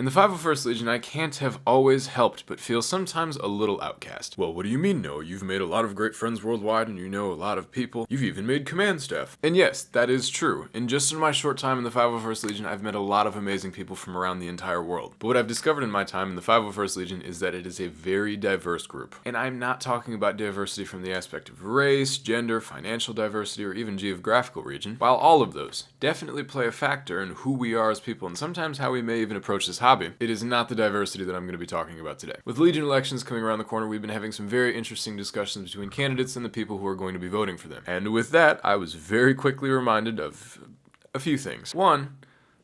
In the 501st Legion, I can't have always helped but feel sometimes a little outcast. Well, what do you mean, Noah? You've made a lot of great friends worldwide and you know a lot of people. You've even made command staff. And yes, that is true. And just in my short time in the 501st Legion, I've met a lot of amazing people from around the entire world. But what I've discovered in my time in the 501st Legion is that it is a very diverse group. And I'm not talking about diversity from the aspect of race, gender, financial diversity, or even geographical region. While all of those definitely play a factor in who we are as people and sometimes how we may even approach this hobby, it is not the diversity that I'm going to be talking about today. With Legion elections coming around the corner, we've been having some very interesting discussions between candidates and the people who are going to be voting for them. And with that, I was very quickly reminded of a few things. One,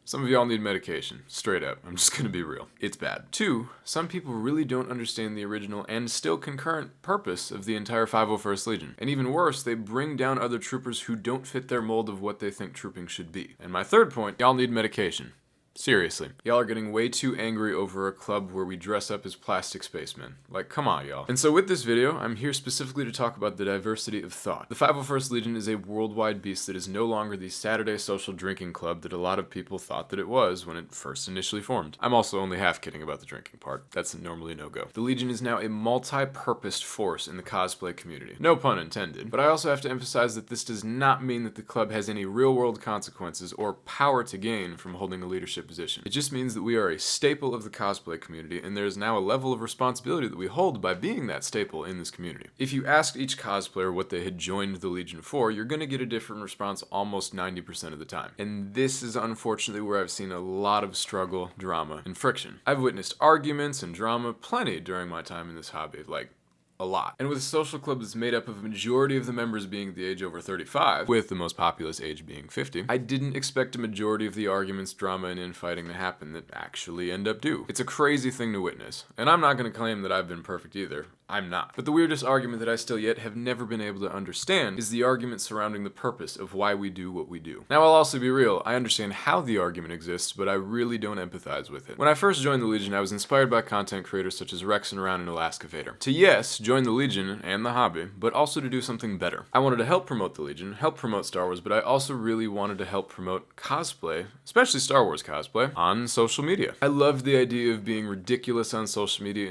some of y'all need medication. Straight up. I'm just gonna be real. It's bad. Two, some people really don't understand the original and still concurrent purpose of the entire 501st Legion. And even worse, they bring down other troopers who don't fit their mold of what they think trooping should be. And my third point, y'all need medication. Seriously. Y'all are getting way too angry over a club where we dress up as plastic spacemen. Like, come on, y'all. And so with this video, I'm here specifically to talk about the diversity of thought. The 501st Legion is a worldwide beast that is no longer the Saturday social drinking club that a lot of people thought that it was when it first initially formed. I'm also only half kidding about the drinking part. That's normally a no-go. The Legion is now a multi-purposed force in the cosplay community. No pun intended. But I also have to emphasize that this does not mean that the club has any real-world consequences or power to gain from holding a leadership position. It just means that we are a staple of the cosplay community, and there is now a level of responsibility that we hold by being that staple in this community. If you asked each cosplayer what they had joined the Legion for, you're going to get a different response almost 90% of the time. And this is unfortunately where I've seen a lot of struggle, drama, and friction. I've witnessed arguments and drama plenty during my time in this hobby, like a lot. And with a social club that's made up of a majority of the members being the age over 35, with the most populous age being 50, I didn't expect a majority of the arguments, drama, and infighting to happen that actually end up do. It's a crazy thing to witness. And I'm not going to claim that I've been perfect either. I'm not. But the weirdest argument that I still yet have never been able to understand is the argument surrounding the purpose of why we do what we do. Now, I'll also be real, I understand how the argument exists, but I really don't empathize with it. When I first joined the Legion, I was inspired by content creators such as Rex and Around and Alaska Vader. To yes, join the Legion and the hobby, but also to do something better. I wanted to help promote the Legion, help promote Star Wars, but I also really wanted to help promote cosplay, especially Star Wars cosplay, on social media. I loved the idea of being ridiculous on social media.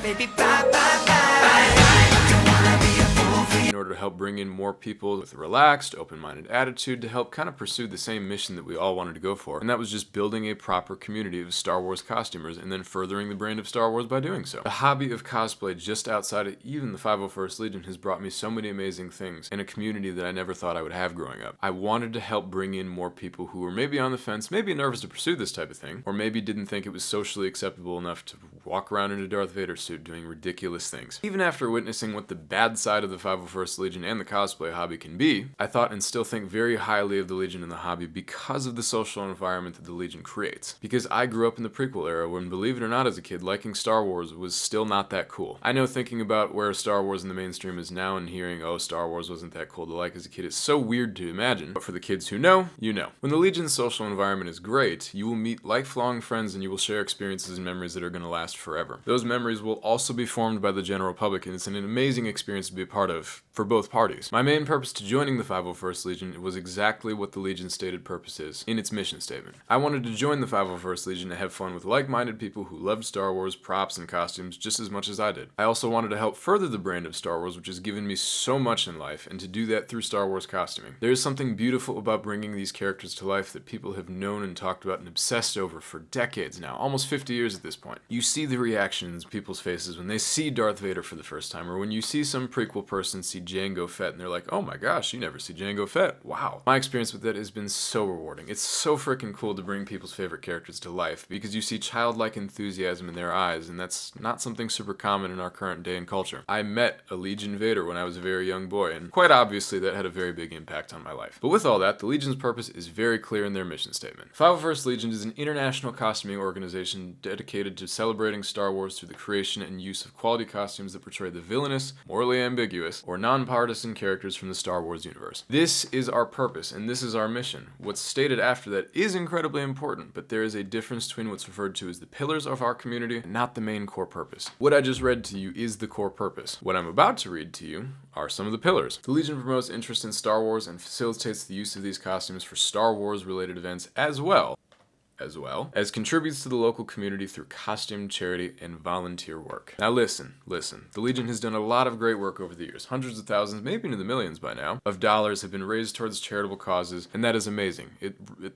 Baby, bye, bye, bye. Don't wanna be a fool in order to help bring in more people with a relaxed, open-minded attitude to help kind of pursue the same mission that we all wanted to go for. And that was just building a proper community of Star Wars costumers and then furthering the brand of Star Wars by doing so. The hobby of cosplay just outside of even the 501st Legion has brought me so many amazing things in a community that I never thought I would have growing up. I wanted to help bring in more people who were maybe on the fence, maybe nervous to pursue this type of thing, or maybe didn't think it was socially acceptable enough to walk around in a Darth Vader suit doing ridiculous things. Even after witnessing what the bad side of the 501st Legion and the cosplay hobby can be, I thought and still think very highly of the Legion and the hobby because of the social environment that the Legion creates. Because I grew up in the prequel era when, believe it or not as a kid, liking Star Wars was still not that cool. I know thinking about where Star Wars in the mainstream is now and hearing, oh, Star Wars wasn't that cool to like as a kid, it's so weird to imagine. But for the kids who know, you know. When the Legion's social environment is great, you will meet lifelong friends and you will share experiences and memories that are going to last forever. Those memories will also be formed by the general public, and it's an amazing experience to be a part of for both parties. My main purpose to joining the 501st Legion was exactly what the Legion's stated purpose is in its mission statement. I wanted to join the 501st Legion to have fun with like-minded people who loved Star Wars, props, and costumes just as much as I did. I also wanted to help further the brand of Star Wars, which has given me so much in life, and to do that through Star Wars costuming. There is something beautiful about bringing these characters to life that people have known and talked about and obsessed over for decades now, almost 50 years at this point. You see the reactions in people's faces when they see Darth Vader for the first time, or when you see some prequel person see Jango Fett and they're like, oh my gosh, you never see Jango Fett. Wow. My experience with that has been so rewarding. It's so freaking cool to bring people's favorite characters to life because you see childlike enthusiasm in their eyes, and that's not something super common in our current day and culture. I met a Legion Vader when I was a very young boy, and quite obviously that had a very big impact on my life. But with all that, the Legion's purpose is very clear in their mission statement. 501st Legion is an international costuming organization dedicated to celebrating Star Wars through the creation and use of quality costumes that portray the villainous, morally ambiguous, or nonpartisan characters from the Star Wars universe. This is our purpose, and this is our mission. What's stated after that is incredibly important, but there is a difference between what's referred to as the pillars of our community and not the main core purpose. What I just read to you is the core purpose. What I'm about to read to you are some of the pillars. The Legion promotes interest in Star Wars and facilitates the use of these costumes for Star Wars related events as well as well as contributes to the local community through costume, charity, and volunteer work. Now listen. The Legion has done a lot of great work over the years. Hundreds of thousands, maybe into the millions by now, of dollars have been raised towards charitable causes, and that is amazing.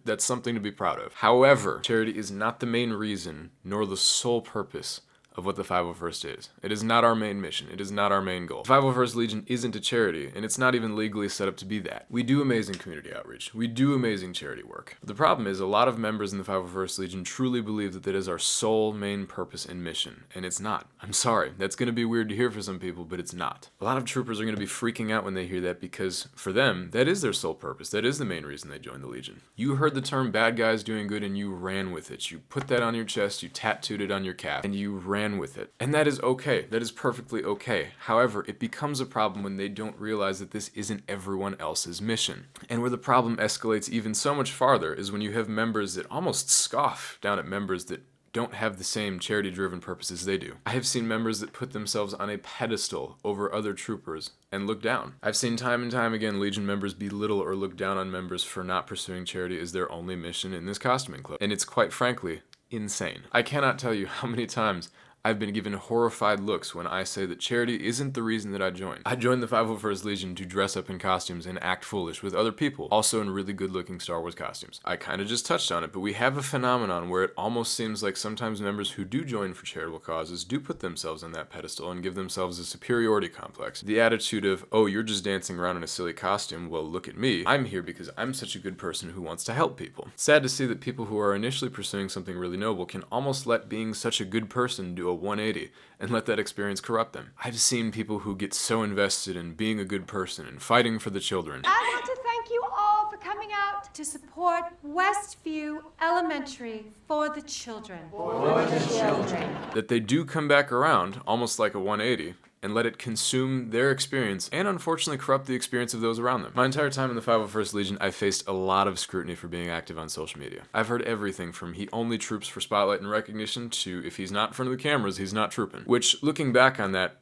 That's something to be proud of. However, charity is not the main reason, nor the sole purpose of what the 501st is. It is not our main mission. It is not our main goal. The 501st Legion isn't a charity, and it's not even legally set up to be that. We do amazing community outreach. We do amazing charity work. But the problem is a lot of members in the 501st Legion truly believe that is our sole main purpose and mission, and it's not. I'm sorry. That's going to be weird to hear for some people, but it's not. A lot of troopers are going to be freaking out when they hear that because for them, that is their sole purpose. That is the main reason they joined the Legion. You heard the term bad guys doing good and you ran with it. You put that on your chest, you tattooed it on your calf, and you ran with it. And that is okay. That is perfectly okay. However, it becomes a problem when they don't realize that this isn't everyone else's mission. And where the problem escalates even so much farther is when you have members that almost scoff down at members that don't have the same charity-driven purposes they do. I have seen members that put themselves on a pedestal over other troopers and look down. I've seen time and time again Legion members belittle or look down on members for not pursuing charity as their only mission in this costuming club. And it's quite frankly insane. I cannot tell you how many times I've been given horrified looks when I say that charity isn't the reason that I joined. I joined the 501st Legion to dress up in costumes and act foolish with other people, also in really good-looking Star Wars costumes. I kind of just touched on it, but we have a phenomenon where it almost seems like sometimes members who do join for charitable causes do put themselves on that pedestal and give themselves a superiority complex. The attitude of, oh, you're just dancing around in a silly costume, well, look at me. I'm here because I'm such a good person who wants to help people. It's sad to see that people who are initially pursuing something really noble can almost let being such a good person do a 180 and let that experience corrupt them. I've seen people who get so invested in being a good person and fighting for the children. I want to thank you all for coming out to support Westview Elementary for the children. For the children. That they do come back around, almost like a 180, and let it consume their experience and unfortunately corrupt the experience of those around them. My entire time in the 501st Legion, I've faced a lot of scrutiny for being active on social media. I've heard everything from he only troops for spotlight and recognition to if he's not in front of the cameras, he's not trooping. Which, looking back on that,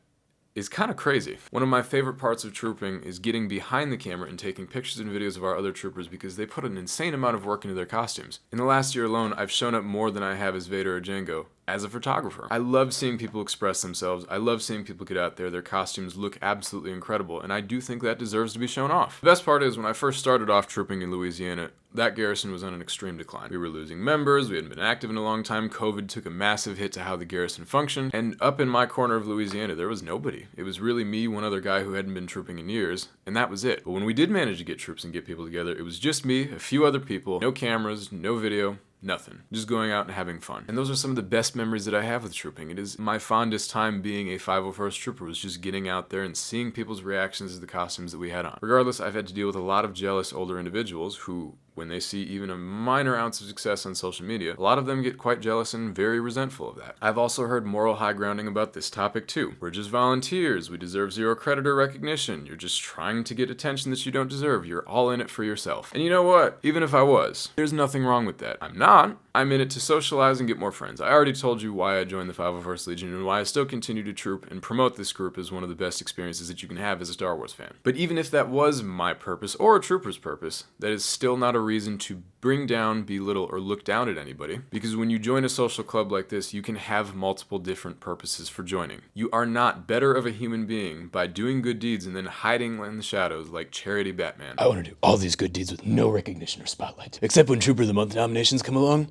is kind of crazy. One of my favorite parts of trooping is getting behind the camera and taking pictures and videos of our other troopers because they put an insane amount of work into their costumes. In the last year alone, I've shown up more than I have as Vader or Jango as a photographer. I love seeing people express themselves. I love seeing people get out there. Their costumes look absolutely incredible, and I do think that deserves to be shown off. The best part is when I first started off trooping in Louisiana, that garrison was on an extreme decline. We were losing members, we hadn't been active in a long time, COVID took a massive hit to how the garrison functioned, and up in my corner of Louisiana, there was nobody. It was really me, one other guy who hadn't been trooping in years, and that was it. But when we did manage to get troops and get people together, it was just me, a few other people, no cameras, no video, nothing. Just going out and having fun. And those are some of the best memories that I have with trooping. It is my fondest time being a 501st trooper was just getting out there and seeing people's reactions to the costumes that we had on. Regardless, I've had to deal with a lot of jealous older individuals who, when they see even a minor ounce of success on social media, a lot of them get quite jealous and very resentful of that. I've also heard moral high grounding about this topic too. We're just volunteers. We deserve zero credit or recognition. You're just trying to get attention that you don't deserve. You're all in it for yourself. And you know what? Even if I was, there's nothing wrong with that. I'm not. I'm in it to socialize and get more friends. I already told you why I joined the 501st Legion and why I still continue to troop and promote this group as one of the best experiences that you can have as a Star Wars fan. But even if that was my purpose or a trooper's purpose, that is still not a reason to bring down, belittle, or look down at anybody. Because when you join a social club like this, you can have multiple different purposes for joining. You are not better of a human being by doing good deeds and then hiding in the shadows like Charity Batman. I want to do all these good deeds with no recognition or spotlight. Except when Trooper of the Month nominations come along.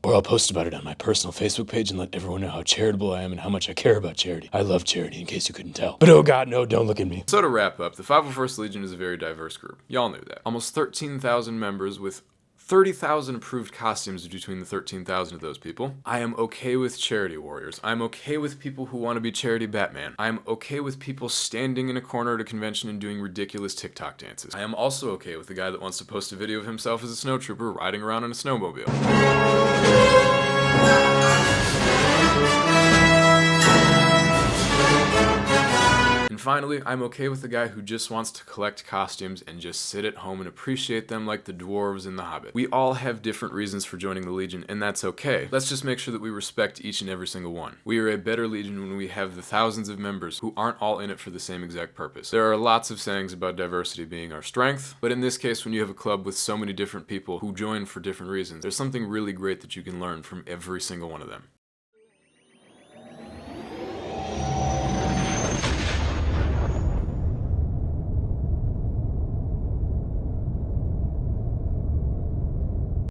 Or I'll post about it on my personal Facebook page and let everyone know how charitable I am and how much I care about charity. I love charity, in case you couldn't tell. But oh god, no, don't look at me. So to wrap up, the 501st Legion is a very diverse group. Y'all knew that. Almost 13,000 members with 30,000 approved costumes between the 13,000 of those people. I am okay with charity warriors. I'm okay with people who want to be Charity Batman. I am okay with people standing in a corner at a convention and doing ridiculous TikTok dances. I am also okay with the guy that wants to post a video of himself as a snowtrooper riding around in a snowmobile. And finally, I'm okay with the guy who just wants to collect costumes and just sit at home and appreciate them like the dwarves in The Hobbit. We all have different reasons for joining the Legion, and that's okay. Let's just make sure that we respect each and every single one. We are a better Legion when we have the thousands of members who aren't all in it for the same exact purpose. There are lots of sayings about diversity being our strength, but in this case, when you have a club with so many different people who join for different reasons, there's something really great that you can learn from every single one of them.